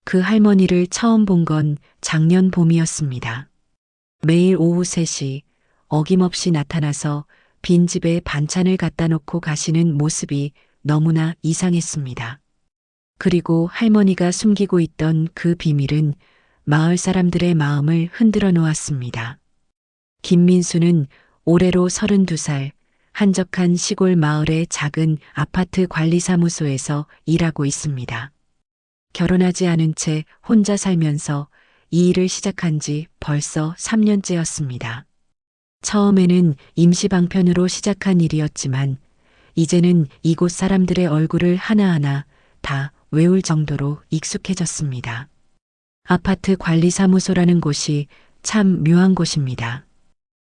그 할머니를 처음 본 건 작년 봄이었습니다. 매일 오후 3시 어김없이 나타나서 빈집에 반찬을 갖다 놓고 가시는 모습이 너무나 이상했습니다. 그리고 할머니가 숨기고 있던 그 비밀은 마을 사람들의 마음을 흔들어 놓았습니다. 김민수는 올해로 32살, 한적한 시골 마을의 작은 아파트 관리사무소에서 일하고 있습니다. 결혼하지 않은 채 혼자 살면서 이 일을 시작한 지 벌써 3년째였습니다. 처음에는 임시방편으로 시작한 일이었지만 이제는 이곳 사람들의 얼굴을 하나하나 다 외울 정도로 익숙해졌습니다. 아파트 관리사무소라는 곳이 참 묘한 곳입니다.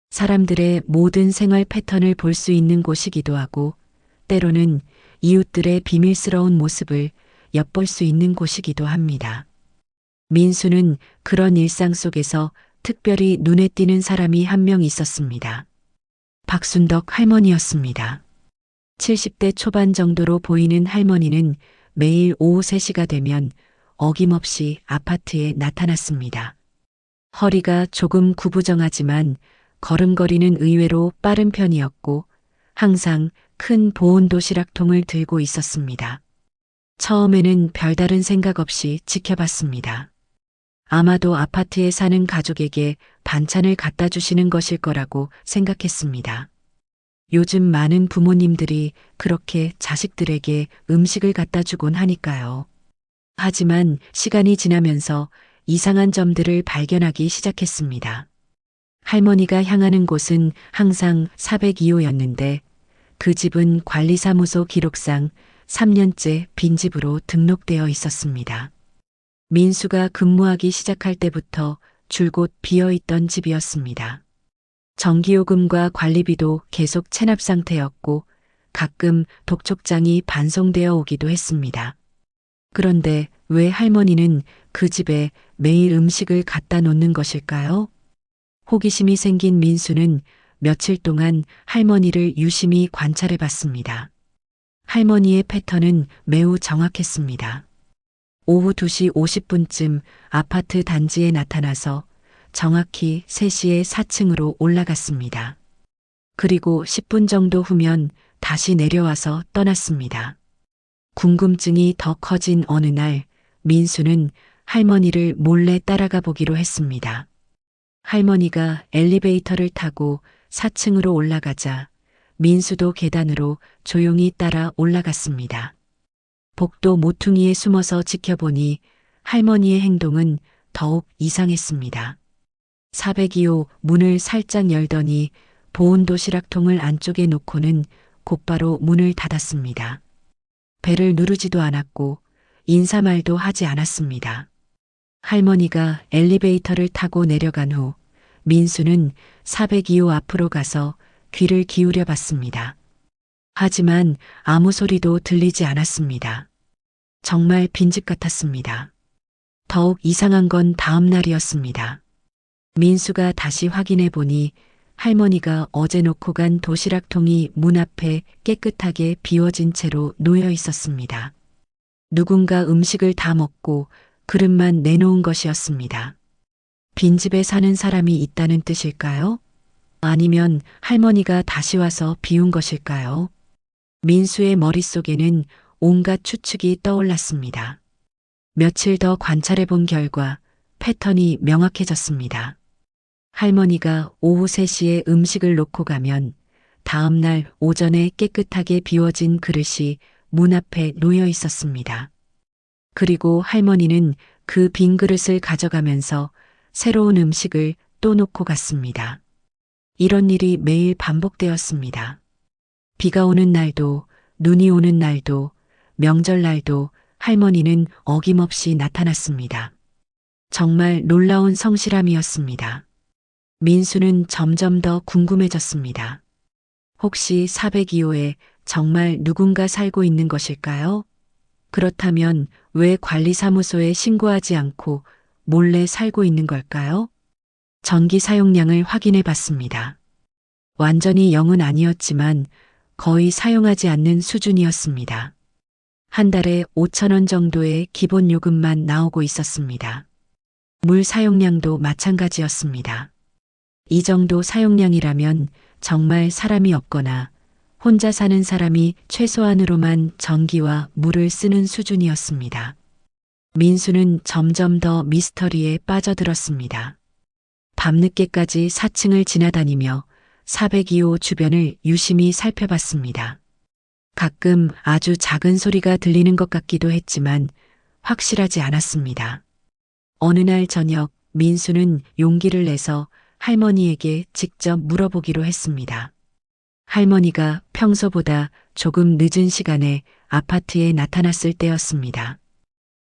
사람들의 모든 생활 패턴을 볼 수 있는 곳이기도 하고 때로는 이웃들의 비밀스러운 모습을 엿볼 수 있는 곳이기도 합니다. 민수는 그런 일상 속에서 특별히 눈에 띄는 사람이 한 명 있었습니다. 박순덕 할머니였습니다. 70대 초반 정도로 보이는 할머니는 매일 오후 3시가 되면 어김없이 아파트에 나타났습니다. 허리가 조금 구부정하지만 걸음걸이는 의외로 빠른 편이었고 항상 큰 보온 도시락통을 들고 있었습니다. 처음에는 별다른 생각 없이 지켜봤습니다. 아마도 아파트에 사는 가족에게 반찬을 갖다 주시는 것일 거라고 생각했습니다. 요즘 많은 부모님들이 그렇게 자식들에게 음식을 갖다 주곤 하니까요. 하지만 시간이 지나면서 이상한 점들을 발견하기 시작했습니다. 할머니가 향하는 곳은 항상 402호였는데 그 집은 관리사무소 기록상 3년째 빈집으로 등록되어 있었습니다. 민수가 근무하기 시작할 때부터 줄곧 비어있던 집이었습니다. 전기요금과 관리비도 계속 체납 상태였고 가끔 독촉장이 반송되어 오기도 했습니다. 그런데 왜 할머니는 그 집에 매일 음식을 갖다 놓는 것일까요? 호기심이 생긴 민수는 며칠 동안 할머니를 유심히 관찰해 봤습니다. 할머니의 패턴은 매우 정확했습니다. 오후 2시 50분쯤 아파트 단지에 나타나서 정확히 3시에 4층으로 올라갔습니다. 그리고 10분 정도 후면 다시 내려와서 떠났습니다. 궁금증이 더 커진 어느 날 민수는 할머니를 몰래 따라가 보기로 했습니다. 할머니가 엘리베이터를 타고 4층으로 올라가자 민수도 계단으로 조용히 따라 올라갔습니다. 복도 모퉁이에 숨어서 지켜보니 할머니의 행동은 더욱 이상했습니다. 402호 문을 살짝 열더니 보온 도시락통을 안쪽에 놓고는 곧바로 문을 닫았습니다. 벨을 누르지도 않았고 인사말도 하지 않았습니다. 할머니가 엘리베이터를 타고 내려간 후 민수는 402호 앞으로 가서 귀를 기울여 봤습니다. 하지만 아무 소리도 들리지 않았습니다. 정말 빈집 같았습니다. 더욱 이상한 건 다음 날이었습니다. 민수가 다시 확인해 보니 할머니가 어제 놓고 간 도시락통이 문 앞에 깨끗하게 비워진 채로 놓여 있었습니다. 누군가 음식을 다 먹고 그릇만 내놓은 것이었습니다. 빈집에 사는 사람이 있다는 뜻일까요? 아니면 할머니가 다시 와서 비운 것일까요? 민수의 머릿속에는 온갖 추측이 떠올랐습니다. 며칠 더 관찰해 본 결과 패턴이 명확해졌습니다. 할머니가 오후 3시에 음식을 놓고 가면 다음 날 오전에 깨끗하게 비워진 그릇이 문 앞에 놓여 있었습니다. 그리고 할머니는 그 빈 그릇을 가져가면서 새로운 음식을 또 놓고 갔습니다. 이런 일이 매일 반복되었습니다. 비가 오는 날도, 눈이 오는 날도, 명절날도 할머니는 어김없이 나타났습니다. 정말 놀라운 성실함이었습니다. 민수는 점점 더 궁금해졌습니다. 혹시 402호에 정말 누군가 살고 있는 것일까요? 그렇다면 왜 관리사무소에 신고하지 않고 몰래 살고 있는 걸까요? 전기 사용량을 확인해 봤습니다. 완전히 0은 아니었지만 거의 사용하지 않는 수준이었습니다. 한 달에 5천 원 정도의 기본 요금만 나오고 있었습니다. 물 사용량도 마찬가지였습니다. 이 정도 사용량이라면 정말 사람이 없거나 혼자 사는 사람이 최소한으로만 전기와 물을 쓰는 수준이었습니다. 민수는 점점 더 미스터리에 빠져들었습니다. 밤늦게까지 4층을 지나다니며 402호 주변을 유심히 살펴봤습니다. 가끔 아주 작은 소리가 들리는 것 같기도 했지만 확실하지 않았습니다. 어느 날 저녁 민수는 용기를 내서 할머니에게 직접 물어보기로 했습니다. 할머니가 평소보다 조금 늦은 시간에 아파트에 나타났을 때였습니다.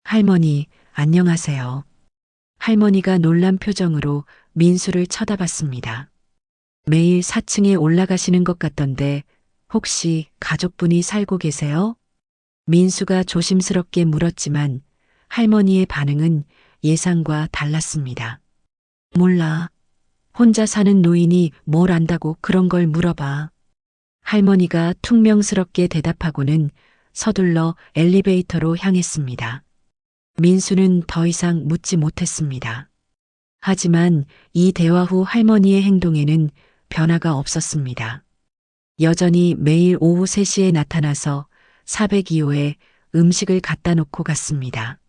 할머니, 안녕하세요. 할머니가 놀란 표정으로 민수를 쳐다봤습니다. 매일 4층에 올라가시는 것 같던데 혹시 가족분이 살고 계세요? 민수가 조심스럽게 물었지만 할머니의 반응은 예상과 달랐습니다. 몰라. 혼자 사는 노인이 뭘 안다고 그런 걸 물어봐. 할머니가 퉁명스럽게 대답하고는 서둘러 엘리베이터로 향했습니다. 민수는 더 이상 묻지 못했습니다. 하지만 이 대화 후 할머니의 행동에는 변화가 없었습니다. 여전히 매일 오후 3시에 나타나서 402호에 음식을 갖다 놓고 갔습니다.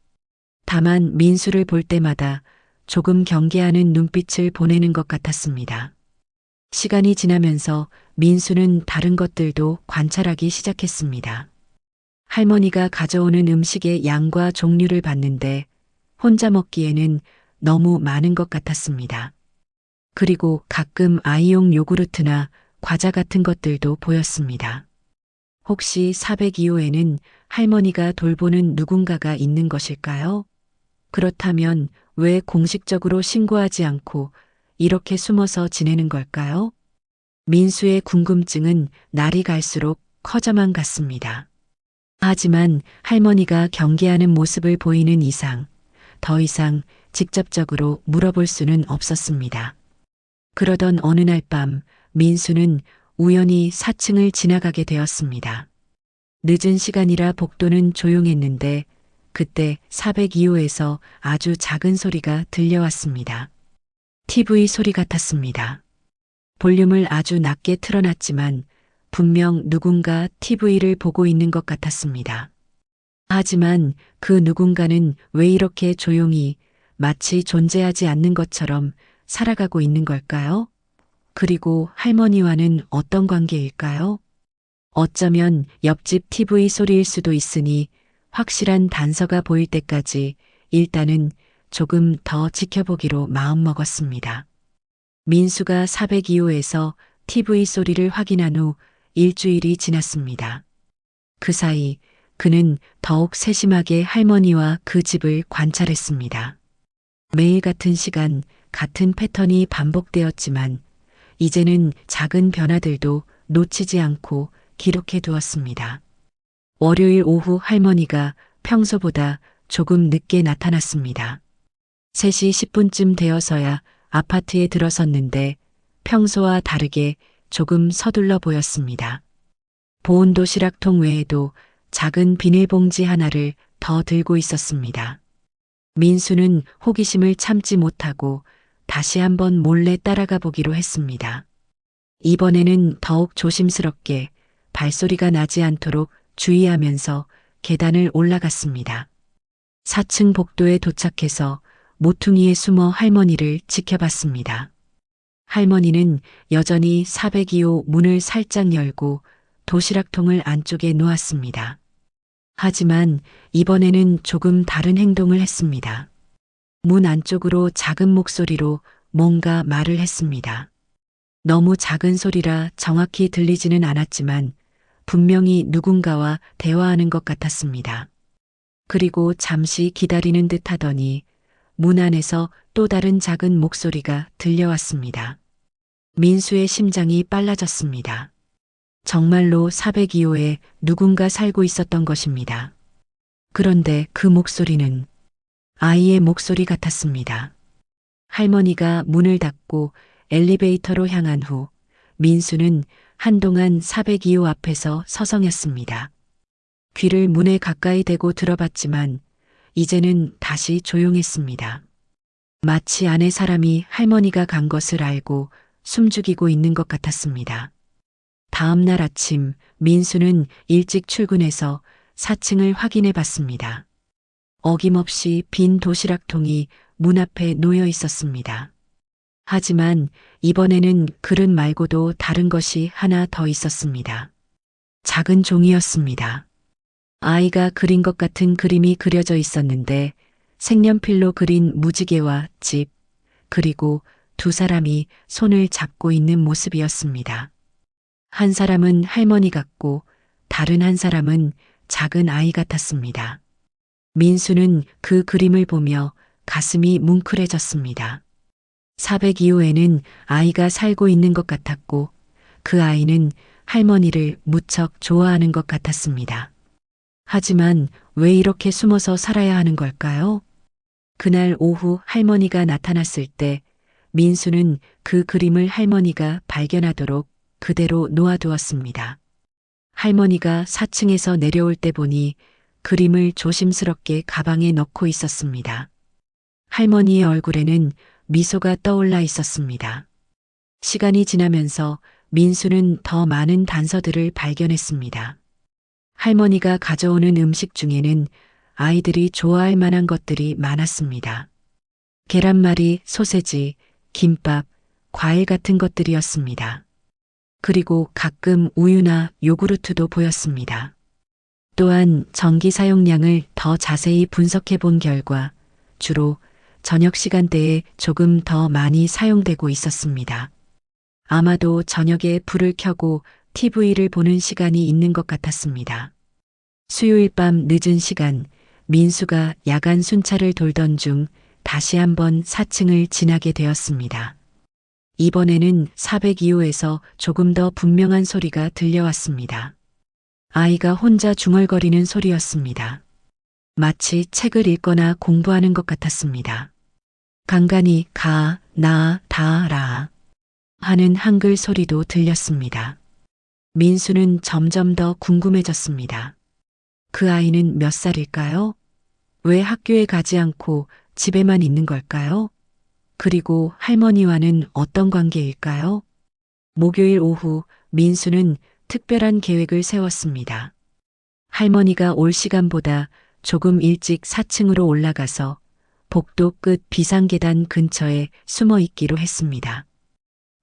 다만 민수를 볼 때마다 조금 경계하는 눈빛을 보내는 것 같았습니다. 시간이 지나면서 민수는 다른 것들도 관찰하기 시작했습니다. 할머니가 가져오는 음식의 양과 종류를 봤는데 혼자 먹기에는 너무 많은 것 같았습니다. 그리고 가끔 아이용 요구르트나 과자 같은 것들도 보였습니다. 혹시 402호에는 할머니가 돌보는 누군가가 있는 것일까요? 그렇다면 왜 공식적으로 신고하지 않고 이렇게 숨어서 지내는 걸까요? 민수의 궁금증은 날이 갈수록 커져만 갔습니다. 하지만 할머니가 경계하는 모습을 보이는 이상 더 이상 직접적으로 물어볼 수는 없었습니다. 그러던 어느 날 밤 민수는 우연히 4층을 지나가게 되었습니다. 늦은 시간이라 복도는 조용했는데 그때 402호에서 아주 작은 소리가 들려왔습니다. TV 소리 같았습니다. 볼륨을 아주 낮게 틀어놨지만 분명 누군가 TV를 보고 있는 것 같았습니다. 하지만 그 누군가는 왜 이렇게 조용히 마치 존재하지 않는 것처럼 살아가고 있는 걸까요? 그리고 할머니와는 어떤 관계일까요? 어쩌면 옆집 TV 소리일 수도 있으니 확실한 단서가 보일 때까지 일단은 조금 더 지켜보기로 마음먹었습니다. 민수가 402호에서 TV 소리를 확인한 후 일주일이 지났습니다. 그 사이 그는 더욱 세심하게 할머니와 그 집을 관찰했습니다. 매일 같은 시간, 같은 패턴이 반복되었지만 이제는 작은 변화들도 놓치지 않고 기록해 두었습니다. 월요일 오후 할머니가 평소보다 조금 늦게 나타났습니다. 3시 10분쯤 되어서야 아파트에 들어섰는데 평소와 다르게 조금 서둘러 보였습니다. 보온 도시락통 외에도 작은 비닐봉지 하나를 더 들고 있었습니다. 민수는 호기심을 참지 못하고 다시 한번 몰래 따라가 보기로 했습니다. 이번에는 더욱 조심스럽게 발소리가 나지 않도록 주의하면서 계단을 올라갔습니다. 4층 복도에 도착해서 모퉁이에 숨어 할머니를 지켜봤습니다. 할머니는 여전히 402호 문을 살짝 열고 도시락통을 안쪽에 놓았습니다. 하지만 이번에는 조금 다른 행동을 했습니다. 문 안쪽으로 작은 목소리로 뭔가 말을 했습니다. 너무 작은 소리라 정확히 들리지는 않았지만 분명히 누군가와 대화하는 것 같았습니다. 그리고 잠시 기다리는 듯 하더니 문 안에서 또 다른 작은 목소리가 들려왔습니다. 민수의 심장이 빨라졌습니다. 정말로 402호에 누군가 살고 있었던 것입니다. 그런데 그 목소리는 아이의 목소리 같았습니다. 할머니가 문을 닫고 엘리베이터로 향한 후 민수는 한동안 402호 앞에서 서성였습니다. 귀를 문에 가까이 대고 들어봤지만 이제는 다시 조용했습니다. 마치 안에 사람이 할머니가 간 것을 알고 숨죽이고 있는 것 같았습니다. 다음 날 아침 민수는 일찍 출근해서 4층을 확인해 봤습니다. 어김없이 빈 도시락통이 문 앞에 놓여 있었습니다. 하지만 이번에는 그릇 말고도 다른 것이 하나 더 있었습니다. 작은 종이였습니다. 아이가 그린 것 같은 그림이 그려져 있었는데 색연필로 그린 무지개와 집, 그리고 두 사람이 손을 잡고 있는 모습이었습니다. 한 사람은 할머니 같고 다른 한 사람은 작은 아이 같았습니다. 민수는 그 그림을 보며 가슴이 뭉클해졌습니다. 402호에는 아이가 살고 있는 것 같았고 그 아이는 할머니를 무척 좋아하는 것 같았습니다. 하지만 왜 이렇게 숨어서 살아야 하는 걸까요? 그날 오후 할머니가 나타났을 때 민수는 그 그림을 할머니가 발견하도록 그대로 놓아두었습니다. 할머니가 4층에서 내려올 때 보니 그림을 조심스럽게 가방에 넣고 있었습니다. 할머니의 얼굴에는 미소가 떠올라 있었습니다. 시간이 지나면서 민수는 더 많은 단서들을 발견했습니다. 할머니가 가져오는 음식 중에는 아이들이 좋아할 만한 것들이 많았습니다. 계란말이, 소세지, 김밥, 과일 같은 것들이었습니다. 그리고 가끔 우유나 요구르트도 보였습니다. 또한 전기 사용량을 더 자세히 분석해 본 결과 주로 저녁 시간대에 조금 더 많이 사용되고 있었습니다. 아마도 저녁에 불을 켜고 TV를 보는 시간이 있는 것 같았습니다. 수요일 밤 늦은 시간, 민수가 야간 순찰을 돌던 중 다시 한번 4층을 지나게 되었습니다. 이번에는 402호에서 조금 더 분명한 소리가 들려왔습니다. 아이가 혼자 중얼거리는 소리였습니다. 마치 책을 읽거나 공부하는 것 같았습니다. 간간히 가, 나, 다, 라 하는 한글 소리도 들렸습니다. 민수는 점점 더 궁금해졌습니다. 그 아이는 몇 살일까요? 왜 학교에 가지 않고 집에만 있는 걸까요? 그리고 할머니와는 어떤 관계일까요? 목요일 오후 민수는 특별한 계획을 세웠습니다. 할머니가 올 시간보다 조금 일찍 4층으로 올라가서 복도 끝 비상계단 근처에 숨어 있기로 했습니다.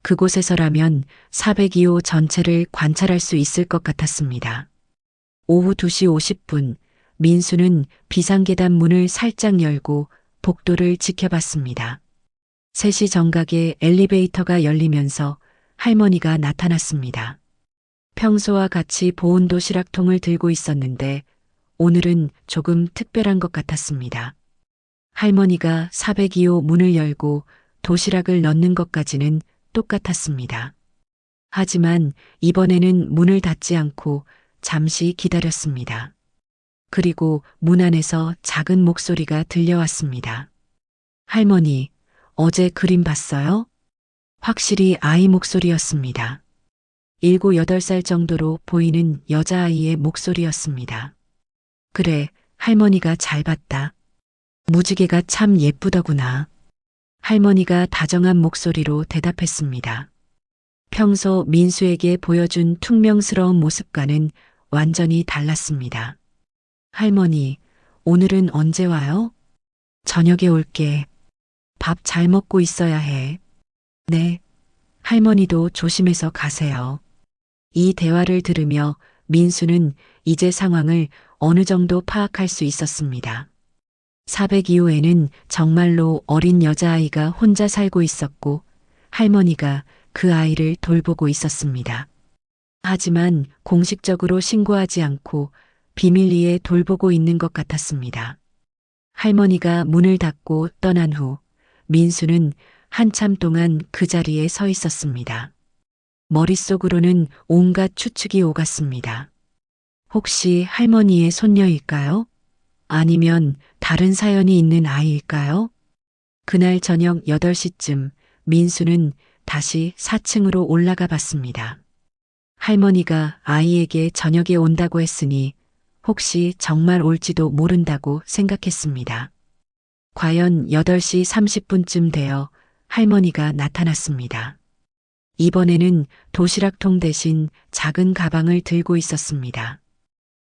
그곳에서라면 402호 전체를 관찰할 수 있을 것 같았습니다. 오후 2시 50분, 민수는 비상계단 문을 살짝 열고 복도를 지켜봤습니다. 3시 정각에 엘리베이터가 열리면서 할머니가 나타났습니다. 평소와 같이 보온 도시락통을 들고 있었는데 오늘은 조금 특별한 것 같았습니다. 할머니가 402호 문을 열고 도시락을 넣는 것까지는 똑같았습니다. 하지만 이번에는 문을 닫지 않고 잠시 기다렸습니다. 그리고 문 안에서 작은 목소리가 들려왔습니다. 할머니, 어제 그림 봤어요? 확실히 아이 목소리였습니다. 7, 8살 정도로 보이는 여자아이의 목소리였습니다. 그래, 할머니가 잘 봤다. 무지개가 참 예쁘더구나. 할머니가 다정한 목소리로 대답했습니다. 평소 민수에게 보여준 퉁명스러운 모습과는 완전히 달랐습니다. 할머니, 오늘은 언제 와요? 저녁에 올게. 밥 잘 먹고 있어야 해. 네. 할머니도 조심해서 가세요. 이 대화를 들으며 민수는 이제 상황을 어느 정도 파악할 수 있었습니다. 402호에는 정말로 어린 여자아이가 혼자 살고 있었고 할머니가 그 아이를 돌보고 있었습니다. 하지만 공식적으로 신고하지 않고 비밀리에 돌보고 있는 것 같았습니다. 할머니가 문을 닫고 떠난 후 민수는 한참 동안 그 자리에 서 있었습니다. 머릿속으로는 온갖 추측이 오갔습니다. 혹시 할머니의 손녀일까요? 아니면 다른 사연이 있는 아이일까요? 그날 저녁 8시쯤 민수는 다시 4층으로 올라가 봤습니다. 할머니가 아이에게 저녁에 온다고 했으니 혹시 정말 올지도 모른다고 생각했습니다. 과연 8시 30분쯤 되어 할머니가 나타났습니다. 이번에는 도시락통 대신 작은 가방을 들고 있었습니다.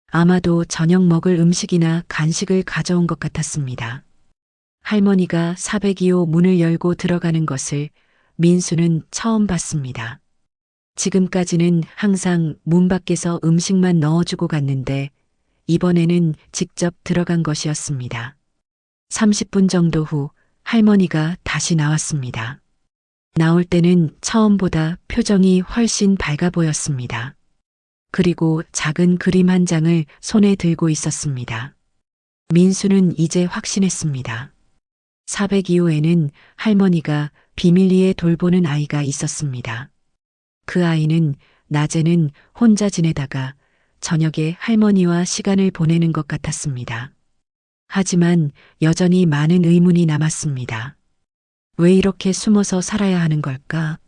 아마도 저녁 먹을 음식이나 간식을 가져온 것 같았습니다. 할머니가 402호 문을 열고 들어가는 것을 민수는 처음 봤습니다. 지금까지는 항상 문 밖에서 음식만 넣어주고 갔는데 이번에는 직접 들어간 것이었습니다. 30분 정도 후 할머니가 다시 나왔습니다. 나올 때는 처음보다 표정이 훨씬 밝아 보였습니다. 그리고 작은 그림 한 장을 손에 들고 있었습니다. 민수는 이제 확신했습니다. 402호에는 할머니가 비밀리에 돌보는 아이가 있었습니다. 그 아이는 낮에는 혼자 지내다가 저녁에 할머니와 시간을 보내는 것 같았습니다. 하지만 여전히 많은 의문이 남았습니다. 왜 이렇게 숨어서 살아야 하는 걸까?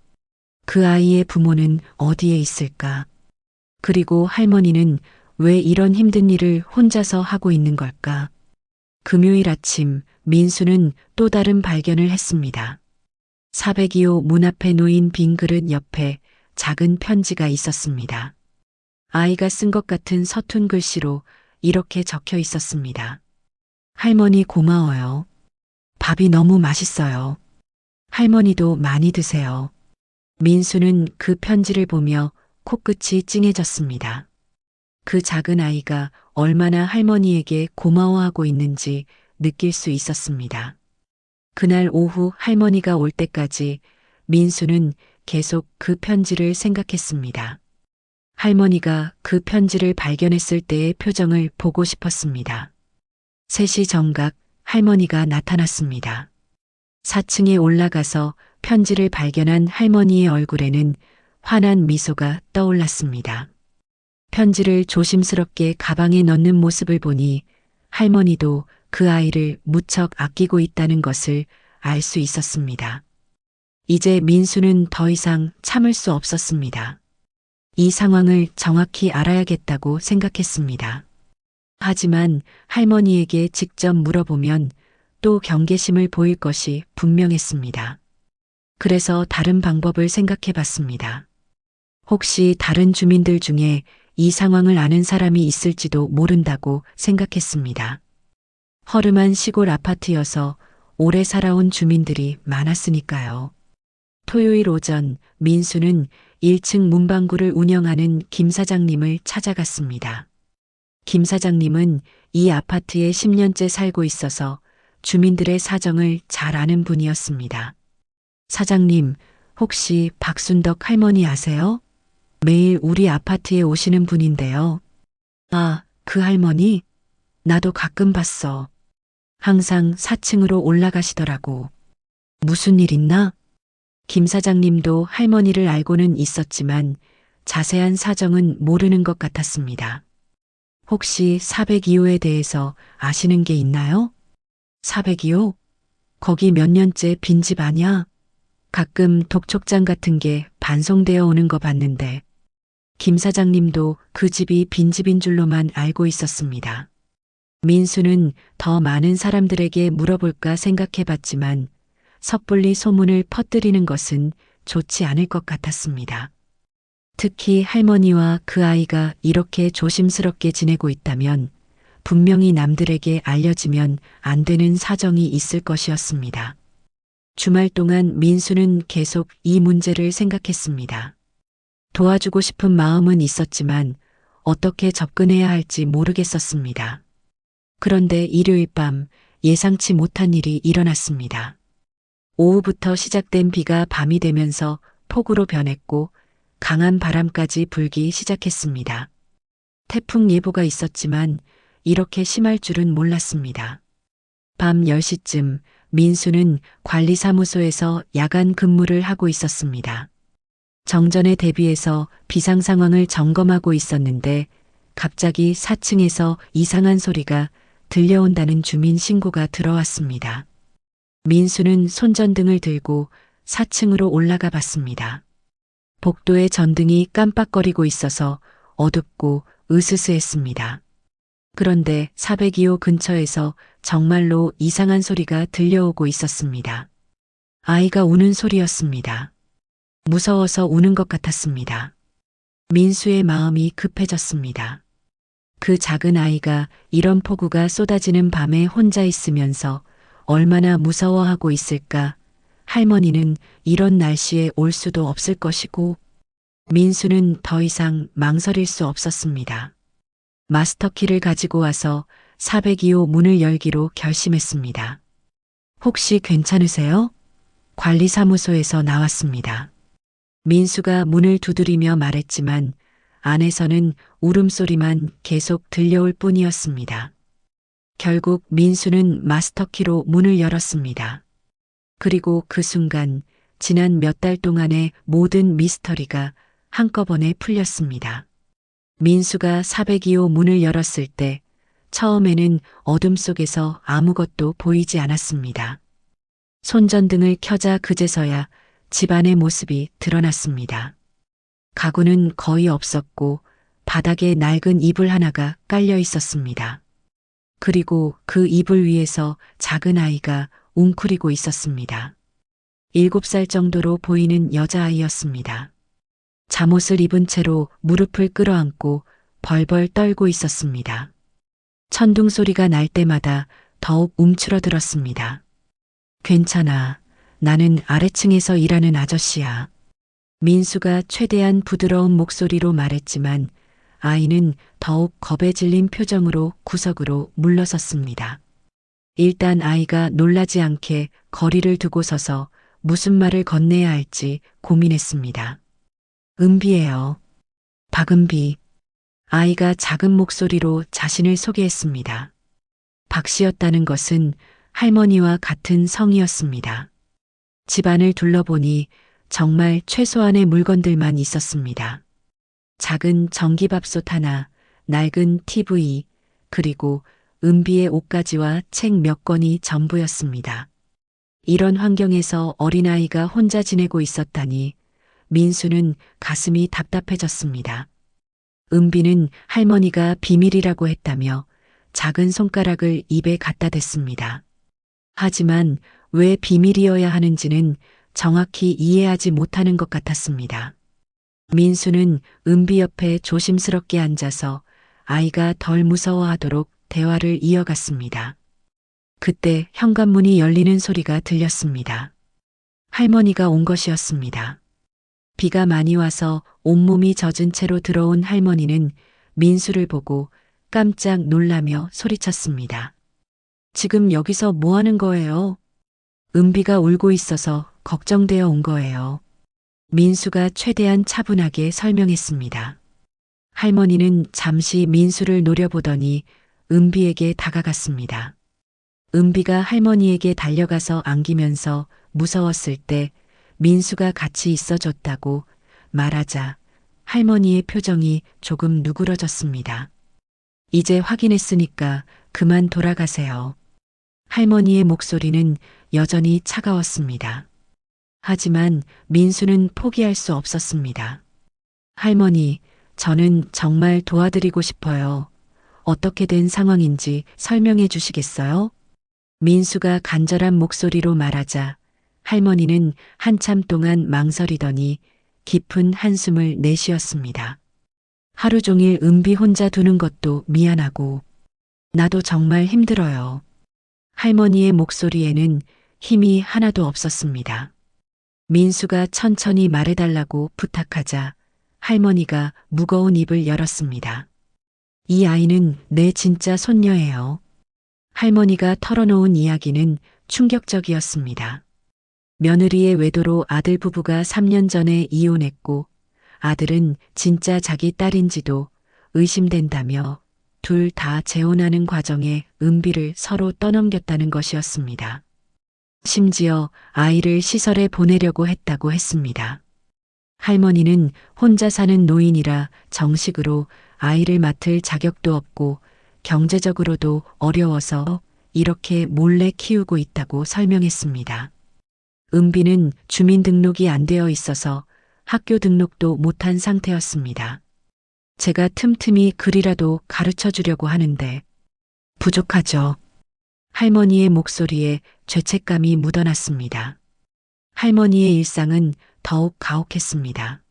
그 아이의 부모는 어디에 있을까? 그리고 할머니는 왜 이런 힘든 일을 혼자서 하고 있는 걸까? 금요일 아침 민수는 또 다른 발견을 했습니다. 402호 문 앞에 놓인 빈 그릇 옆에 작은 편지가 있었습니다. 아이가 쓴 것 같은 서툰 글씨로 이렇게 적혀 있었습니다. 할머니 고마워요. 밥이 너무 맛있어요. 할머니도 많이 드세요. 민수는 그 편지를 보며 코끝이 찡해졌습니다. 그 작은 아이가 얼마나 할머니에게 고마워하고 있는지 느낄 수 있었습니다. 그날 오후 할머니가 올 때까지 민수는 계속 그 편지를 생각했습니다. 할머니가 그 편지를 발견했을 때의 표정을 보고 싶었습니다. 3시 정각 할머니가 나타났습니다. 4층에 올라가서 편지를 발견한 할머니의 얼굴에는 환한 미소가 떠올랐습니다. 편지를 조심스럽게 가방에 넣는 모습을 보니 할머니도 그 아이를 무척 아끼고 있다는 것을 알 수 있었습니다. 이제 민수는 더 이상 참을 수 없었습니다. 이 상황을 정확히 알아야겠다고 생각했습니다. 하지만 할머니에게 직접 물어보면 또 경계심을 보일 것이 분명했습니다. 그래서 다른 방법을 생각해 봤습니다. 혹시 다른 주민들 중에 이 상황을 아는 사람이 있을지도 모른다고 생각했습니다. 허름한 시골 아파트여서 오래 살아온 주민들이 많았으니까요. 토요일 오전 민수는 1층 문방구를 운영하는 김 사장님을 찾아갔습니다. 김 사장님은 이 아파트에 10년째 살고 있어서 주민들의 사정을 잘 아는 분이었습니다. 사장님, 혹시 박순덕 할머니 아세요? 매일 우리 아파트에 오시는 분인데요. 아, 그 할머니? 나도 가끔 봤어. 항상 4층으로 올라가시더라고. 무슨 일 있나? 김 사장님도 할머니를 알고는 있었지만 자세한 사정은 모르는 것 같았습니다. 혹시 402호에 대해서 아시는 게 있나요? 402호? 거기 몇 년째 빈집 아냐? 가끔 독촉장 같은 게 반송되어 오는 거 봤는데 김 사장님도 그 집이 빈집인 줄로만 알고 있었습니다. 민수는 더 많은 사람들에게 물어볼까 생각해 봤지만 섣불리 소문을 퍼뜨리는 것은 좋지 않을 것 같았습니다. 특히 할머니와 그 아이가 이렇게 조심스럽게 지내고 있다면 분명히 남들에게 알려지면 안 되는 사정이 있을 것이었습니다. 주말 동안 민수는 계속 이 문제를 생각했습니다. 도와주고 싶은 마음은 있었지만 어떻게 접근해야 할지 모르겠었습니다. 그런데 일요일 밤 예상치 못한 일이 일어났습니다. 오후부터 시작된 비가 밤이 되면서 폭우로 변했고 강한 바람까지 불기 시작했습니다. 태풍 예보가 있었지만 이렇게 심할 줄은 몰랐습니다. 밤 10시쯤 민수는 관리사무소에서 야간 근무를 하고 있었습니다. 정전에 대비해서 비상 상황을 점검하고 있었는데 갑자기 4층에서 이상한 소리가 들려온다는 주민 신고가 들어왔습니다. 민수는 손전등을 들고 4층으로 올라가 봤습니다. 복도의 전등이 깜빡거리고 있어서 어둡고 으스스했습니다. 그런데 402호 근처에서 정말로 이상한 소리가 들려오고 있었습니다. 아이가 우는 소리였습니다. 무서워서 우는 것 같았습니다. 민수의 마음이 급해졌습니다. 그 작은 아이가 이런 폭우가 쏟아지는 밤에 혼자 있으면서 얼마나 무서워하고 있을까. 할머니는 이런 날씨에 올 수도 없을 것이고, 민수는 더 이상 망설일 수 없었습니다. 마스터키를 가지고 와서 402호 문을 열기로 결심했습니다. 혹시 괜찮으세요? 관리사무소에서 나왔습니다. 민수가 문을 두드리며 말했지만 안에서는 울음소리만 계속 들려올 뿐이었습니다. 결국 민수는 마스터키로 문을 열었습니다. 그리고 그 순간 지난 몇 달 동안의 모든 미스터리가 한꺼번에 풀렸습니다. 민수가 402호 문을 열었을 때 처음에는 어둠 속에서 아무것도 보이지 않았습니다. 손전등을 켜자 그제서야 집안의 모습이 드러났습니다. 가구는 거의 없었고 바닥에 낡은 이불 하나가 깔려 있었습니다. 그리고 그 이불 위에서 작은 아이가 웅크리고 있었습니다. 7살 정도로 보이는 여자아이였습니다. 잠옷을 입은 채로 무릎을 끌어안고 벌벌 떨고 있었습니다. 천둥 소리가 날 때마다 더욱 움츠러들었습니다. 괜찮아. 나는 아래층에서 일하는 아저씨야. 민수가 최대한 부드러운 목소리로 말했지만 아이는 더욱 겁에 질린 표정으로 구석으로 물러섰습니다. 일단 아이가 놀라지 않게 거리를 두고 서서 무슨 말을 건네야 할지 고민했습니다. 은비예요. 박은비. 아이가 작은 목소리로 자신을 소개했습니다. 박 씨였다는 것은 할머니와 같은 성이었습니다. 집안을 둘러보니 정말 최소한의 물건들만 있었습니다. 작은 전기밥솥 하나, 낡은 TV, 그리고 은비의 옷가지와 책 몇 권이 전부였습니다. 이런 환경에서 어린아이가 혼자 지내고 있었다니 민수는 가슴이 답답해졌습니다. 은비는 할머니가 비밀이라고 했다며 작은 손가락을 입에 갖다 댔습니다. 하지만 왜 비밀이어야 하는지는 정확히 이해하지 못하는 것 같았습니다. 민수는 은비 옆에 조심스럽게 앉아서 아이가 덜 무서워하도록 대화를 이어갔습니다. 그때 현관문이 열리는 소리가 들렸습니다. 할머니가 온 것이었습니다. 비가 많이 와서 온몸이 젖은 채로 들어온 할머니는 민수를 보고 깜짝 놀라며 소리쳤습니다. 지금 여기서 뭐 하는 거예요? 은비가 울고 있어서 걱정되어 온 거예요. 민수가 최대한 차분하게 설명했습니다. 할머니는 잠시 민수를 노려보더니 은비에게 다가갔습니다. 은비가 할머니에게 달려가서 안기면서 무서웠을 때 민수가 같이 있어줬다고 말하자 할머니의 표정이 조금 누그러졌습니다. 이제 확인했으니까 그만 돌아가세요. 할머니의 목소리는 여전히 차가웠습니다. 하지만 민수는 포기할 수 없었습니다. 할머니, 저는 정말 도와드리고 싶어요. 어떻게 된 상황인지 설명해 주시겠어요? 민수가 간절한 목소리로 말하자 할머니는 한참 동안 망설이더니 깊은 한숨을 내쉬었습니다. 하루 종일 은비 혼자 두는 것도 미안하고 나도 정말 힘들어요. 할머니의 목소리에는 힘이 하나도 없었습니다. 민수가 천천히 말해달라고 부탁하자 할머니가 무거운 입을 열었습니다. 이 아이는 내 진짜 손녀예요. 할머니가 털어놓은 이야기는 충격적이었습니다. 며느리의 외도로 아들 부부가 3년 전에 이혼했고 아들은 진짜 자기 딸인지도 의심된다며 둘 다 재혼하는 과정에 은비를 서로 떠넘겼다는 것이었습니다. 심지어 아이를 시설에 보내려고 했다고 했습니다. 할머니는 혼자 사는 노인이라 정식으로 아이를 맡을 자격도 없고 경제적으로도 어려워서 이렇게 몰래 키우고 있다고 설명했습니다. 은비는 주민등록이 안 되어 있어서 학교 등록도 못한 상태였습니다. 제가 틈틈이 글이라도 가르쳐 주려고 하는데 부족하죠. 할머니의 목소리에 죄책감이 묻어났습니다. 할머니의 일상은 더욱 가혹했습니다.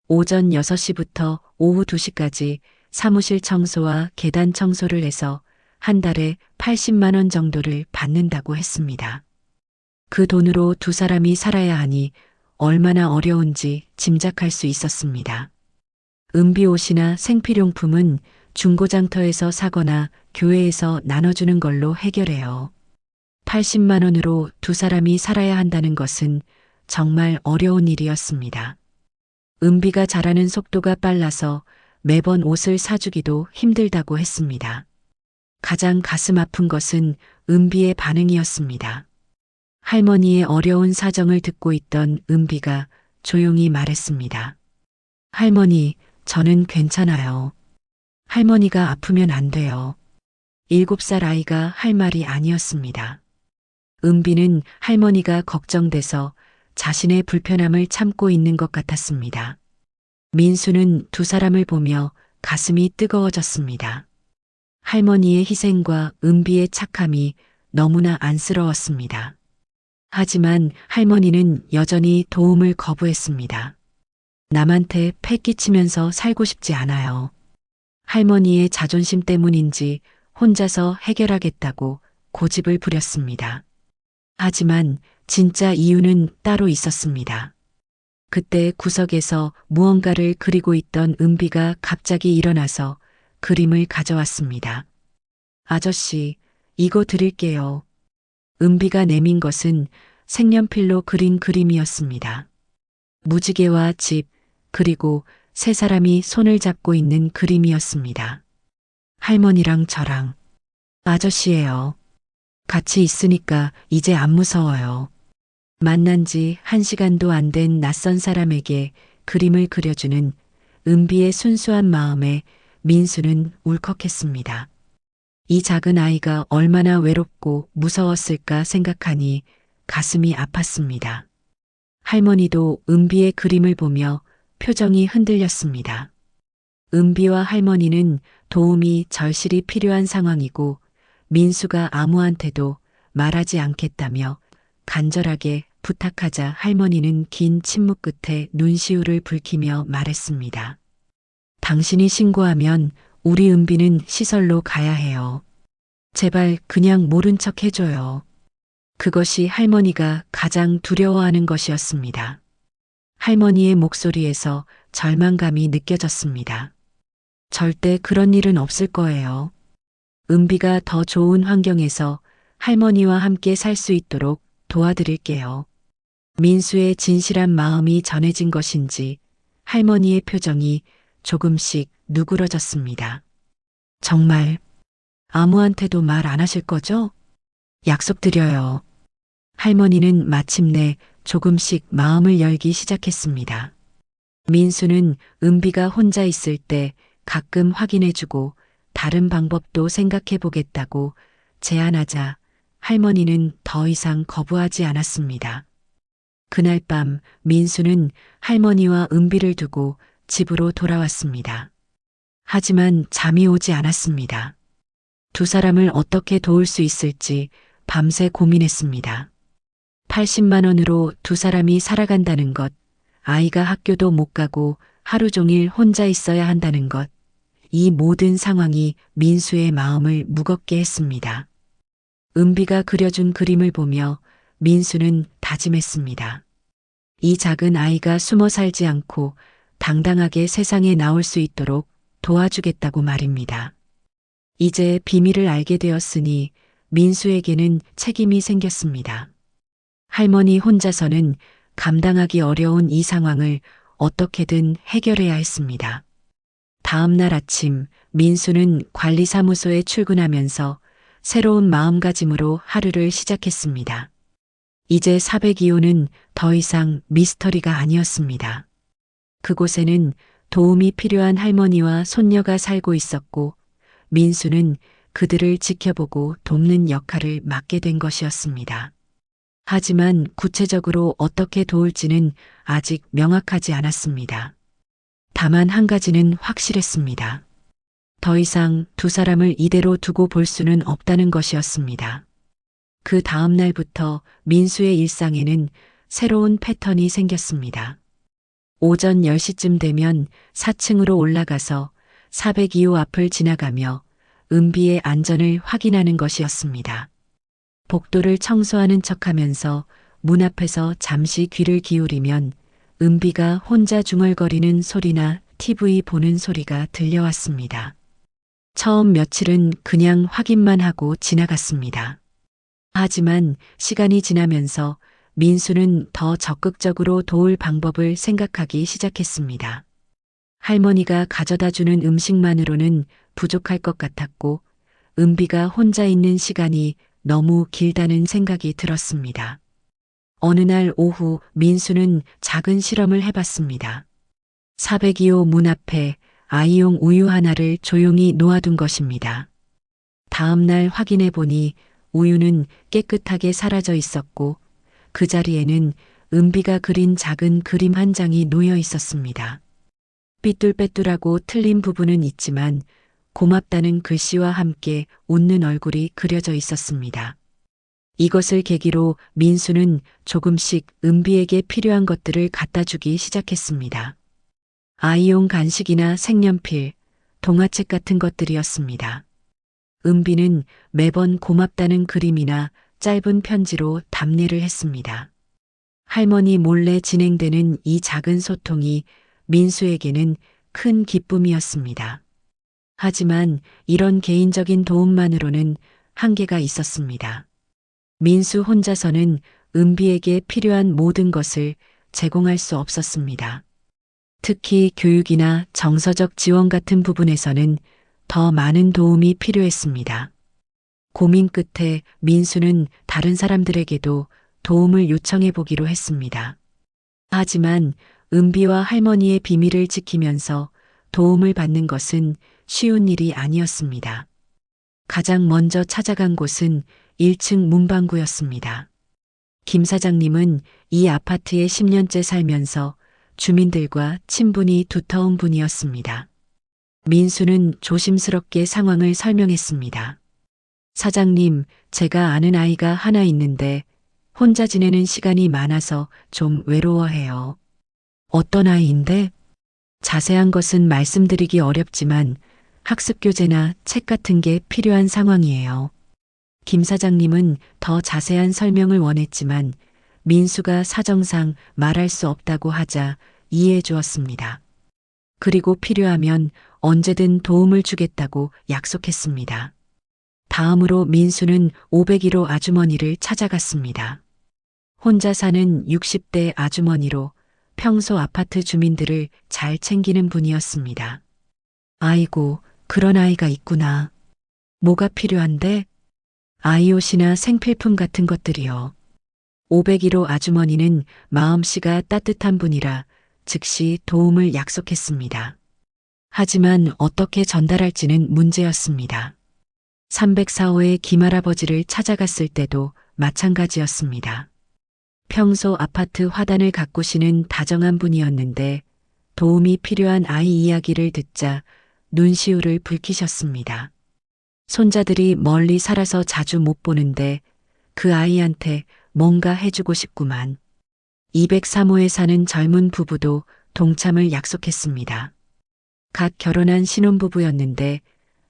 오전 6시부터 오후 2시까지 사무실 청소와 계단 청소를 해서 한 달에 80만 원 정도를 받는다고 했습니다. 그 돈으로 두 사람이 살아야 하니 얼마나 어려운지 짐작할 수 있었습니다. 은비옷이나 생필용품은 중고장터에서 사거나 교회에서 나눠주는 걸로 해결해요. 80만 원으로 두 사람이 살아야 한다는 것은 정말 어려운 일이었습니다. 은비가 자라는 속도가 빨라서 매번 옷을 사주기도 힘들다고 했습니다. 가장 가슴 아픈 것은 은비의 반응이었습니다. 할머니의 어려운 사정을 듣고 있던 은비가 조용히 말했습니다. 할머니, 저는 괜찮아요. 할머니가 아프면 안 돼요. 7살 아이가 할 말이 아니었습니다. 은비는 할머니가 걱정돼서 자신의 불편함을 참고 있는 것 같았습니다. 민수는 두 사람을 보며 가슴이 뜨거워졌습니다. 할머니의 희생과 은비의 착함이 너무나 안쓰러웠습니다. 하지만 할머니는 여전히 도움을 거부했습니다. 남한테 패 끼치면서 살고 싶지 않아요. 할머니의 자존심 때문인지 혼자서 해결하겠다고 고집을 부렸습니다. 하지만 진짜 이유는 따로 있었습니다. 그때 구석에서 무언가를 그리고 있던 은비가 갑자기 일어나서 그림을 가져왔습니다. 아저씨, 이거 드릴게요. 은비가 내민 것은 색연필로 그린 그림이었습니다. 무지개와 집, 그리고 세 사람이 손을 잡고 있는 그림이었습니다. 할머니랑 저랑 아저씨예요. 같이 있으니까 이제 안 무서워요. 만난 지 1시간도 안 된 낯선 사람에게 그림을 그려주는 은비의 순수한 마음에 민수는 울컥했습니다. 이 작은 아이가 얼마나 외롭고 무서웠을까 생각하니 가슴이 아팠습니다. 할머니도 은비의 그림을 보며 표정이 흔들렸습니다. 은비와 할머니는 도움이 절실히 필요한 상황이고 민수가 아무한테도 말하지 않겠다며 간절하게 부탁하자 할머니는 긴 침묵 끝에 눈시울을 붉히며 말했습니다. 당신이 신고하면 우리 은비는 시설로 가야 해요. 제발 그냥 모른 척 해줘요. 그것이 할머니가 가장 두려워하는 것이었습니다. 할머니의 목소리에서 절망감이 느껴졌습니다. 절대 그런 일은 없을 거예요. 은비가 더 좋은 환경에서 할머니와 함께 살 수 있도록 도와드릴게요. 민수의 진실한 마음이 전해진 것인지 할머니의 표정이 조금씩 누그러졌습니다. 정말 아무한테도 말 안 하실 거죠? 약속드려요. 할머니는 마침내 조금씩 마음을 열기 시작했습니다. 민수는 은비가 혼자 있을 때 가끔 확인해주고 다른 방법도 생각해 보겠다고 제안하자 할머니는 더 이상 거부하지 않았습니다. 그날 밤 민수는 할머니와 은비를 두고 집으로 돌아왔습니다. 하지만 잠이 오지 않았습니다. 두 사람을 어떻게 도울 수 있을지 밤새 고민했습니다. 80만 원으로 두 사람이 살아간다는 것, 아이가 학교도 못 가고 하루 종일 혼자 있어야 한다는 것, 이 모든 상황이 민수의 마음을 무겁게 했습니다. 은비가 그려준 그림을 보며 민수는 다짐했습니다. 이 작은 아이가 숨어 살지 않고 당당하게 세상에 나올 수 있도록 도와주겠다고 말입니다. 이제 비밀을 알게 되었으니 민수에게는 책임이 생겼습니다. 할머니 혼자서는 감당하기 어려운 이 상황을 어떻게든 해결해야 했습니다. 다음 날 아침 민수는 관리사무소에 출근하면서 새로운 마음가짐으로 하루를 시작했습니다. 이제 402호는 더 이상 미스터리가 아니었습니다. 그곳에는 도움이 필요한 할머니와 손녀가 살고 있었고 민수는 그들을 지켜보고 돕는 역할을 맡게 된 것이었습니다. 하지만 구체적으로 어떻게 도울지는 아직 명확하지 않았습니다. 다만 한 가지는 확실했습니다. 더 이상 두 사람을 이대로 두고 볼 수는 없다는 것이었습니다. 그 다음 날부터 민수의 일상에는 새로운 패턴이 생겼습니다. 오전 10시쯤 되면 4층으로 올라가서 402호 앞을 지나가며 은비의 안전을 확인하는 것이었습니다. 복도를 청소하는 척하면서 문 앞에서 잠시 귀를 기울이면 은비가 혼자 중얼거리는 소리나 TV 보는 소리가 들려왔습니다. 처음 며칠은 그냥 확인만 하고 지나갔습니다. 하지만 시간이 지나면서 민수는 더 적극적으로 도울 방법을 생각하기 시작했습니다. 할머니가 가져다 주는 음식만으로는 부족할 것 같았고 은비가 혼자 있는 시간이 너무 길다는 생각이 들었습니다. 어느 날 오후 민수는 작은 실험을 해봤습니다. 402호 문 앞에 아이용 우유 하나를 조용히 놓아둔 것입니다. 다음 날 확인해 보니 우유는 깨끗하게 사라져 있었고 그 자리에는 은비가 그린 작은 그림 한 장이 놓여 있었습니다. 삐뚤빼뚤하고 틀린 부분은 있지만 고맙다는 글씨와 함께 웃는 얼굴이 그려져 있었습니다. 이것을 계기로 민수는 조금씩 은비에게 필요한 것들을 갖다 주기 시작했습니다. 아이용 간식이나 색연필, 동화책 같은 것들이었습니다. 은비는 매번 고맙다는 그림이나 짧은 편지로 답례를 했습니다. 할머니 몰래 진행되는 이 작은 소통이 민수에게는 큰 기쁨이었습니다. 하지만 이런 개인적인 도움만으로는 한계가 있었습니다. 민수 혼자서는 은비에게 필요한 모든 것을 제공할 수 없었습니다. 특히 교육이나 정서적 지원 같은 부분에서는 더 많은 도움이 필요했습니다. 고민 끝에 민수는 다른 사람들에게도 도움을 요청해 보기로 했습니다. 하지만 은비와 할머니의 비밀을 지키면서 도움을 받는 것은 쉬운 일이 아니었습니다. 가장 먼저 찾아간 곳은 1층 문방구였습니다. 김 사장님은 이 아파트에 10년째 살면서 주민들과 친분이 두터운 분이었습니다. 민수는 조심스럽게 상황을 설명했습니다. 사장님, 제가 아는 아이가 하나 있는데 혼자 지내는 시간이 많아서 좀 외로워해요. 어떤 아이인데? 자세한 것은 말씀드리기 어렵지만 학습교재나 책 같은 게 필요한 상황이에요. 김 사장님은 더 자세한 설명을 원했지만 민수가 사정상 말할 수 없다고 하자 이해해 주었습니다. 그리고 필요하면 언제든 도움을 주겠다고 약속했습니다. 다음으로 민수는 501호 아주머니를 찾아갔습니다. 혼자 사는 60대 아주머니로 평소 아파트 주민들을 잘 챙기는 분이었습니다. 아이고, 그런 아이가 있구나. 뭐가 필요한데? 아이 옷이나 생필품 같은 것들이요. 501호 아주머니는 마음씨가 따뜻한 분이라 즉시 도움을 약속했습니다. 하지만 어떻게 전달할지는 문제였습니다. 304호의 김할아버지를 찾아갔을 때도 마찬가지였습니다. 평소 아파트 화단을 가꾸시는 다정한 분이었는데 도움이 필요한 아이 이야기를 듣자 눈시울을 붉히셨습니다. 손자들이 멀리 살아서 자주 못 보는데 그 아이한테 뭔가 해주고 싶구만. 203호에 사는 젊은 부부도 동참을 약속했습니다. 갓 결혼한 신혼부부였는데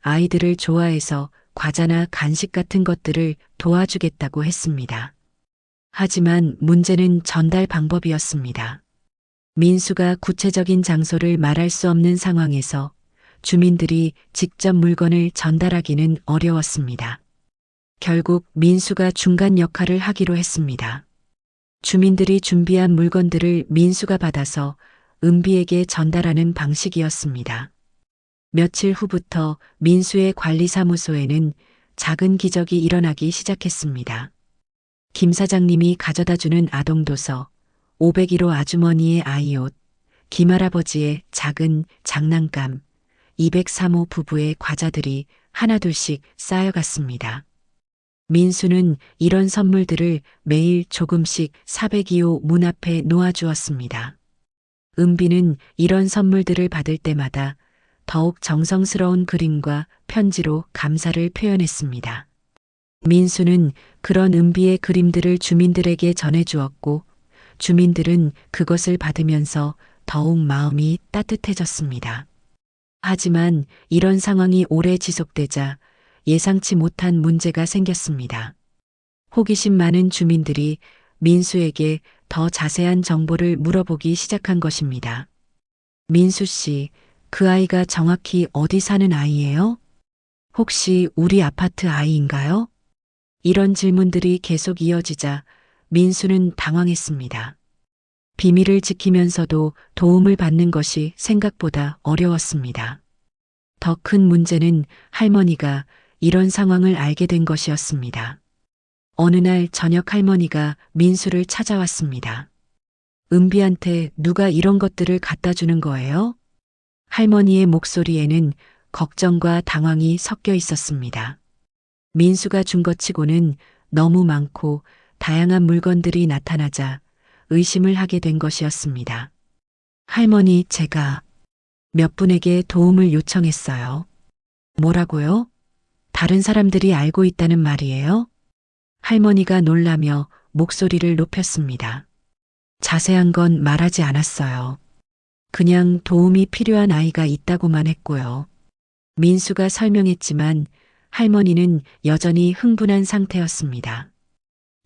아이들을 좋아해서 과자나 간식 같은 것들을 도와주겠다고 했습니다. 하지만 문제는 전달 방법이었습니다. 민수가 구체적인 장소를 말할 수 없는 상황에서 주민들이 직접 물건을 전달하기는 어려웠습니다. 결국 민수가 중간 역할을 하기로 했습니다. 주민들이 준비한 물건들을 민수가 받아서 은비에게 전달하는 방식이었습니다. 며칠 후부터 민수의 관리사무소에는 작은 기적이 일어나기 시작했습니다. 김 사장님이 가져다 주는 아동도서, 501호 아주머니의 아이옷, 김할아버지의 작은 장난감, 203호 부부의 과자들이 하나둘씩 쌓여갔습니다. 민수는 이런 선물들을 매일 조금씩 402호 문 앞에 놓아주었습니다. 은비는 이런 선물들을 받을 때마다 더욱 정성스러운 그림과 편지로 감사를 표현했습니다. 민수는 그런 은비의 그림들을 주민들에게 전해주었고 주민들은 그것을 받으면서 더욱 마음이 따뜻해졌습니다. 하지만 이런 상황이 오래 지속되자 예상치 못한 문제가 생겼습니다. 호기심 많은 주민들이 민수에게 더 자세한 정보를 물어보기 시작한 것입니다. 민수 씨, 그 아이가 정확히 어디 사는 아이예요? 혹시 우리 아파트 아이인가요? 이런 질문들이 계속 이어지자 민수는 당황했습니다. 비밀을 지키면서도 도움을 받는 것이 생각보다 어려웠습니다. 더 큰 문제는 할머니가 이런 상황을 알게 된 것이었습니다. 어느 날 저녁 할머니가 민수를 찾아왔습니다. 은비한테 누가 이런 것들을 갖다 주는 거예요? 할머니의 목소리에는 걱정과 당황이 섞여 있었습니다. 민수가 준 것 치고는 너무 많고 다양한 물건들이 나타나자 의심을 하게 된 것이었습니다. 할머니, 제가 몇 분에게 도움을 요청했어요. 뭐라고요? 다른 사람들이 알고 있다는 말이에요? 할머니가 놀라며 목소리를 높였습니다. 자세한 건 말하지 않았어요. 그냥 도움이 필요한 아이가 있다고만 했고요. 민수가 설명했지만 할머니는 여전히 흥분한 상태였습니다.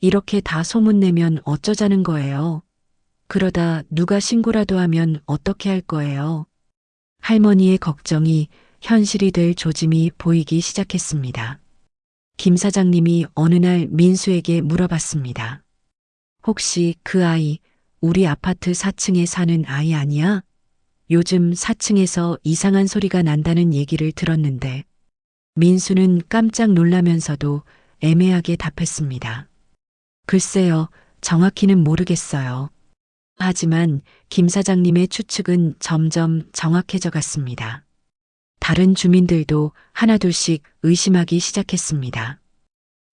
이렇게 다 소문내면 어쩌자는 거예요? 그러다 누가 신고라도 하면 어떻게 할 거예요? 할머니의 걱정이 현실이 될 조짐이 보이기 시작했습니다. 김 사장님이 어느 날 민수에게 물어봤습니다. 혹시 그 아이 우리 아파트 4층에 사는 아이 아니야? 요즘 4층에서 이상한 소리가 난다는 얘기를 들었는데 민수는 깜짝 놀라면서도 애매하게 답했습니다. 글쎄요, 정확히는 모르겠어요. 하지만 김 사장님의 추측은 점점 정확해져 갔습니다. 다른 주민들도 하나둘씩 의심하기 시작했습니다.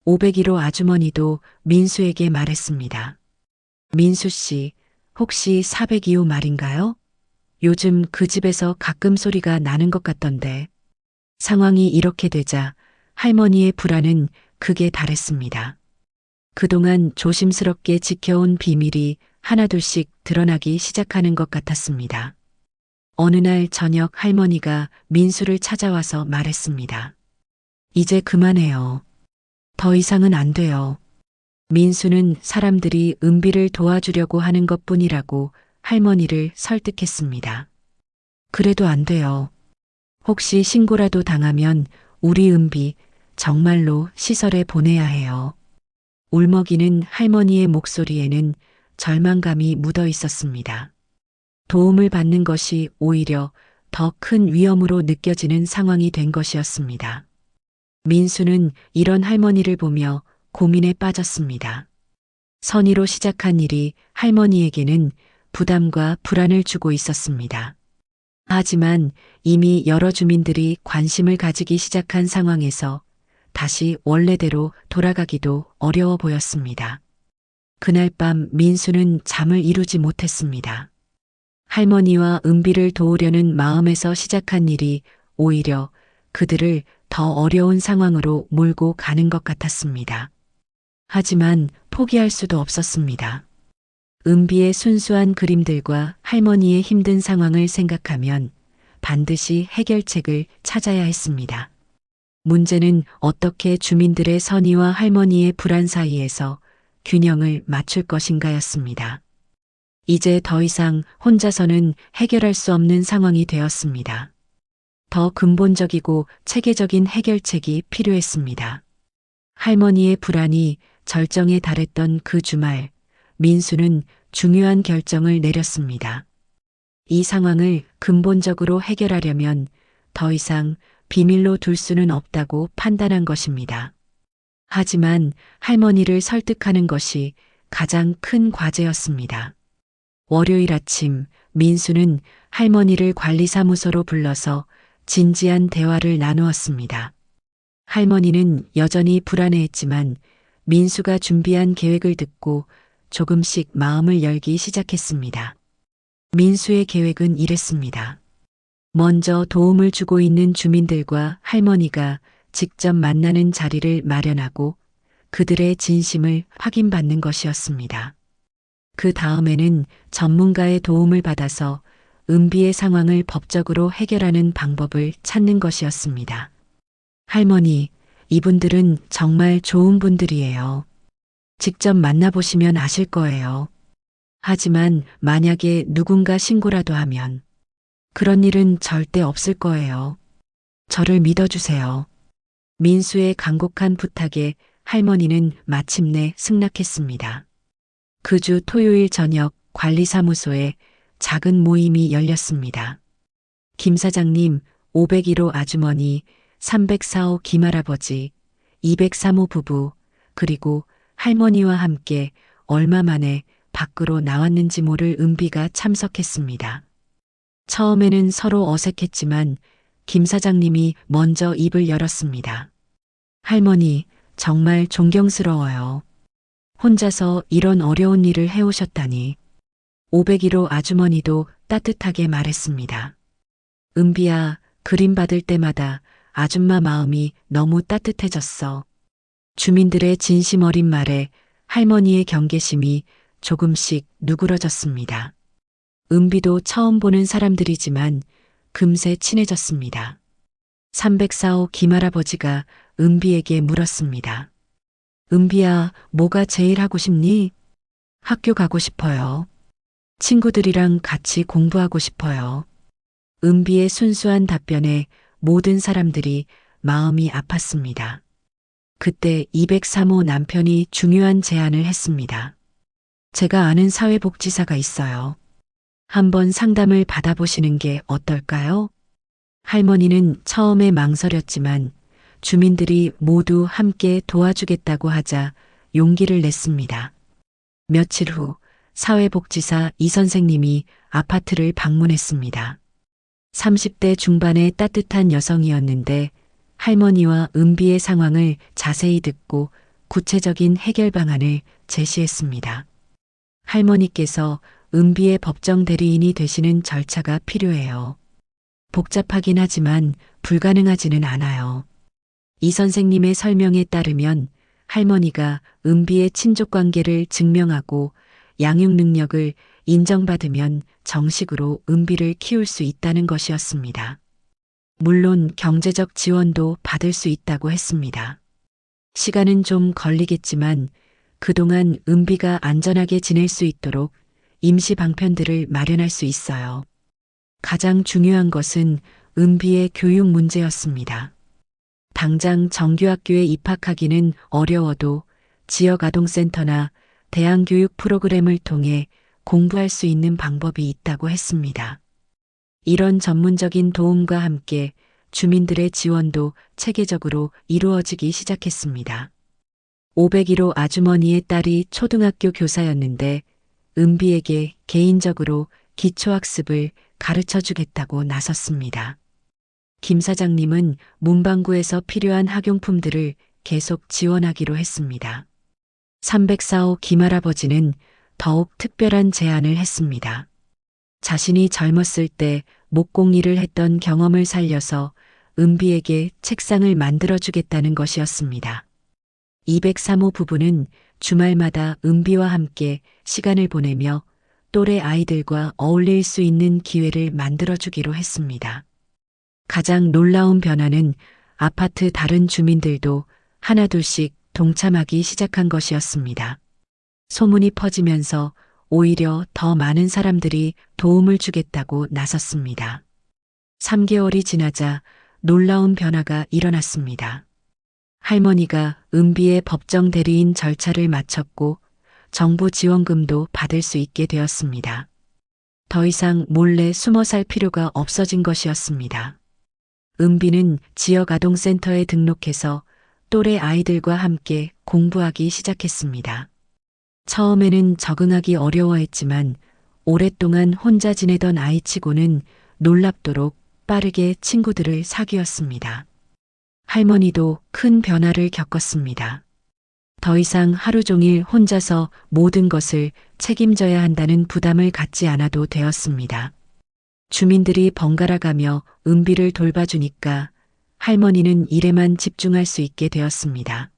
501호 아주머니도 민수에게 말했습니다. 민수 씨, 혹시 402호 말인가요? 요즘 그 집에서 가끔 소리가 나는 것 같던데. 상황이 이렇게 되자 할머니의 불안은 극에 달했습니다. 그동안 조심스럽게 지켜온 비밀이 하나둘씩 드러나기 시작하는 것 같았습니다. 어느 날 저녁 할머니가 민수를 찾아와서 말했습니다. 이제 그만해요. 더 이상은 안 돼요. 민수는 사람들이 은비를 도와주려고 하는 것뿐이라고 할머니를 설득했습니다. 그래도 안 돼요. 혹시 신고라도 당하면 우리 은비 정말로 시설에 보내야 해요. 울먹이는 할머니의 목소리에는 절망감이 묻어 있었습니다. 도움을 받는 것이 오히려 더 큰 위험으로 느껴지는 상황이 된 것이었습니다. 민수는 이런 할머니를 보며 고민에 빠졌습니다. 선의로 시작한 일이 할머니에게는 부담과 불안을 주고 있었습니다. 하지만 이미 여러 주민들이 관심을 가지기 시작한 상황에서 다시 원래대로 돌아가기도 어려워 보였습니다. 그날 밤 민수는 잠을 이루지 못했습니다. 할머니와 은비를 도우려는 마음에서 시작한 일이 오히려 그들을 더 어려운 상황으로 몰고 가는 것 같았습니다. 하지만 포기할 수도 없었습니다. 은비의 순수한 그림들과 할머니의 힘든 상황을 생각하면 반드시 해결책을 찾아야 했습니다. 문제는 어떻게 주민들의 선의와 할머니의 불안 사이에서 균형을 맞출 것인가였습니다. 이제 더 이상 혼자서는 해결할 수 없는 상황이 되었습니다. 더 근본적이고 체계적인 해결책이 필요했습니다. 할머니의 불안이 절정에 달했던 그 주말, 민수는 중요한 결정을 내렸습니다. 이 상황을 근본적으로 해결하려면 더 이상 비밀로 둘 수는 없다고 판단한 것입니다. 하지만 할머니를 설득하는 것이 가장 큰 과제였습니다. 월요일 아침 민수는 할머니를 관리사무소로 불러서 진지한 대화를 나누었습니다. 할머니는 여전히 불안해했지만 민수가 준비한 계획을 듣고 조금씩 마음을 열기 시작했습니다. 민수의 계획은 이랬습니다. 먼저 도움을 주고 있는 주민들과 할머니가 직접 만나는 자리를 마련하고 그들의 진심을 확인받는 것이었습니다. 그 다음에는 전문가의 도움을 받아서 은비의 상황을 법적으로 해결하는 방법을 찾는 것이었습니다. 할머니, 이분들은 정말 좋은 분들이에요. 직접 만나보시면 아실 거예요. 하지만 만약에 누군가 신고라도 하면 그런 일은 절대 없을 거예요. 저를 믿어주세요. 민수의 간곡한 부탁에 할머니는 마침내 승낙했습니다. 그 주 토요일 저녁 관리사무소에 작은 모임이 열렸습니다. 김 사장님, 501호 아주머니, 304호 김할아버지, 203호 부부, 그리고 할머니와 함께 얼마 만에 밖으로 나왔는지 모를 은비가 참석했습니다. 처음에는 서로 어색했지만 김 사장님이 먼저 입을 열었습니다. 할머니, 정말 존경스러워요. 혼자서 이런 어려운 일을 해오셨다니. 501호 아주머니도 따뜻하게 말했습니다. 은비야, 그림 받을 때마다 아줌마 마음이 너무 따뜻해졌어. 주민들의 진심 어린 말에 할머니의 경계심이 조금씩 누그러졌습니다. 은비도 처음 보는 사람들이지만 금세 친해졌습니다. 304호 김할아버지가 은비에게 물었습니다. 은비야, 뭐가 제일 하고 싶니? 학교 가고 싶어요. 친구들이랑 같이 공부하고 싶어요. 은비의 순수한 답변에 모든 사람들이 마음이 아팠습니다. 그때 203호 남편이 중요한 제안을 했습니다. 제가 아는 사회복지사가 있어요. 한번 상담을 받아보시는 게 어떨까요? 할머니는 처음에 망설였지만 주민들이 모두 함께 도와주겠다고 하자 용기를 냈습니다. 며칠 후 사회복지사 이 선생님이 아파트를 방문했습니다. 30대 중반의 따뜻한 여성이었는데 할머니와 은비의 상황을 자세히 듣고 구체적인 해결 방안을 제시했습니다. 할머니께서 은비의 법정 대리인이 되시는 절차가 필요해요. 복잡하긴 하지만 불가능하지는 않아요. 이 선생님의 설명에 따르면 할머니가 은비의 친족 관계를 증명하고 양육 능력을 인정받으면 정식으로 은비를 키울 수 있다는 것이었습니다. 물론 경제적 지원도 받을 수 있다고 했습니다. 시간은 좀 걸리겠지만 그동안 은비가 안전하게 지낼 수 있도록 임시 방편들을 마련할 수 있어요. 가장 중요한 것은 은비의 교육 문제였습니다. 당장 정규학교에 입학하기는 어려워도 지역아동센터나 대안교육 프로그램을 통해 공부할 수 있는 방법이 있다고 했습니다. 이런 전문적인 도움과 함께 주민들의 지원도 체계적으로 이루어지기 시작했습니다. 501호 아주머니의 딸이 초등학교 교사였는데 은비에게 개인적으로 기초학습을 가르쳐 주겠다고 나섰습니다. 김 사장님은 문방구에서 필요한 학용품들을 계속 지원하기로 했습니다. 304호 김할아버지는 더욱 특별한 제안을 했습니다. 자신이 젊었을 때 목공일을 했던 경험을 살려서 은비에게 책상을 만들어주겠다는 것이었습니다. 203호 부부는 주말마다 은비와 함께 시간을 보내며 또래 아이들과 어울릴 수 있는 기회를 만들어주기로 했습니다. 가장 놀라운 변화는 아파트 다른 주민들도 하나둘씩 동참하기 시작한 것이었습니다. 소문이 퍼지면서 오히려 더 많은 사람들이 도움을 주겠다고 나섰습니다. 3개월이 지나자 놀라운 변화가 일어났습니다. 할머니가 은비의 법정 대리인 절차를 마쳤고 정부 지원금도 받을 수 있게 되었습니다. 더 이상 몰래 숨어 살 필요가 없어진 것이었습니다. 은비는 지역아동센터에 등록해서 또래 아이들과 함께 공부하기 시작했습니다. 처음에는 적응하기 어려워했지만 오랫동안 혼자 지내던 아이치고는 놀랍도록 빠르게 친구들을 사귀었습니다. 할머니도 큰 변화를 겪었습니다. 더 이상 하루 종일 혼자서 모든 것을 책임져야 한다는 부담을 갖지 않아도 되었습니다. 주민들이 번갈아 가며 은비를 돌봐주니까 할머니는 일에만 집중할 수 있게 되었습니다.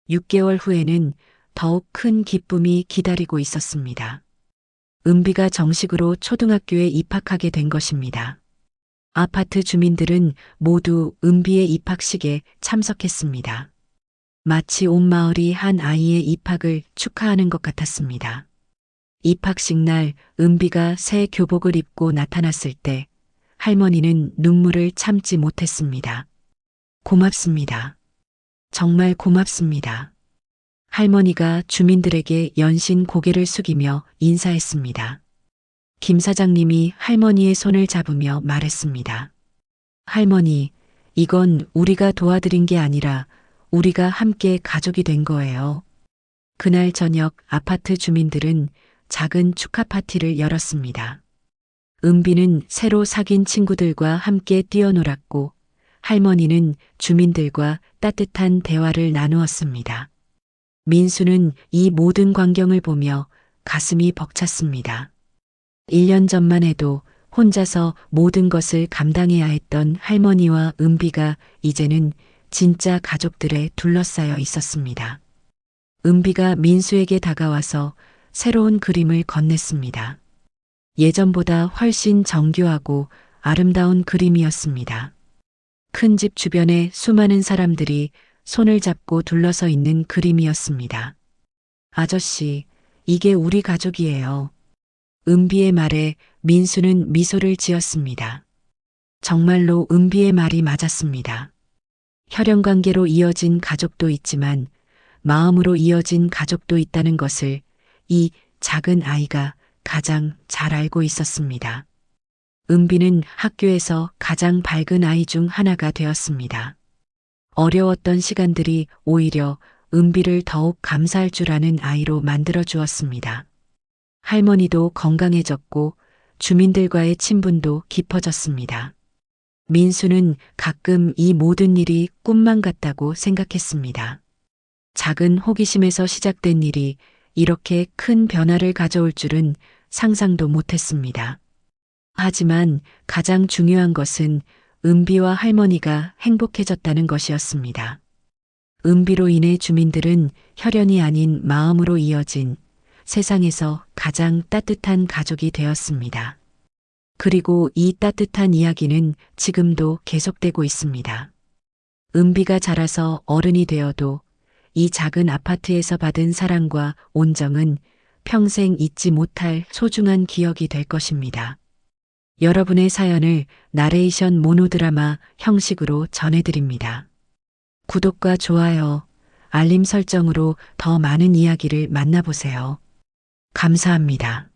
6개월 후에는 더욱 큰 기쁨이 기다리고 있었습니다. 은비가 정식으로 초등학교에 입학하게 된 것입니다. 아파트 주민들은 모두 은비의 입학식에 참석했습니다. 마치 온 마을이 한 아이의 입학을 축하하는 것 같았습니다. 입학식 날 은비가 새 교복을 입고 나타났을 때 할머니는 눈물을 참지 못했습니다. 고맙습니다. 정말 고맙습니다. 할머니가 주민들에게 연신 고개를 숙이며 인사했습니다. 김 사장님이 할머니의 손을 잡으며 말했습니다. 할머니, 이건 우리가 도와드린 게 아니라 우리가 함께 가족이 된 거예요. 그날 저녁 아파트 주민들은 작은 축하 파티를 열었습니다. 은비는 새로 사귄 친구들과 함께 뛰어놀았고 할머니는 주민들과 따뜻한 대화를 나누었습니다. 민수는 이 모든 광경을 보며 가슴이 벅찼습니다. 1년 전만 해도 혼자서 모든 것을 감당해야 했던 할머니와 은비가 이제는 진짜 가족들에 둘러싸여 있었습니다. 은비가 민수에게 다가와서 새로운 그림을 건넸습니다. 예전보다 훨씬 정교하고 아름다운 그림이었습니다. 큰 집 주변에 수많은 사람들이 손을 잡고 둘러서 있는 그림이었습니다. 아저씨, 이게 우리 가족이에요. 은비의 말에 민수는 미소를 지었습니다. 정말로 은비의 말이 맞았습니다. 혈연 관계로 이어진 가족도 있지만 마음으로 이어진 가족도 있다는 것을 이 작은 아이가 가장 잘 알고 있었습니다. 은비는 학교에서 가장 밝은 아이 중 하나가 되었습니다. 어려웠던 시간들이 오히려 은비를 더욱 감사할 줄 아는 아이로 만들어 주었습니다. 할머니도 건강해졌고 주민들과의 친분도 깊어졌습니다. 민수는 가끔 이 모든 일이 꿈만 같다고 생각했습니다. 작은 호기심에서 시작된 일이 이렇게 큰 변화를 가져올 줄은 상상도 못했습니다. 하지만 가장 중요한 것은 은비와 할머니가 행복해졌다는 것이었습니다. 은비로 인해 주민들은 혈연이 아닌 마음으로 이어진 세상에서 가장 따뜻한 가족이 되었습니다. 그리고 이 따뜻한 이야기는 지금도 계속되고 있습니다. 은비가 자라서 어른이 되어도 이 작은 아파트에서 받은 사랑과 온정은 평생 잊지 못할 소중한 기억이 될 것입니다. 여러분의 사연을 나레이션 모노드라마 형식으로 전해드립니다. 구독과 좋아요, 알림 설정으로 더 많은 이야기를 만나보세요. 감사합니다.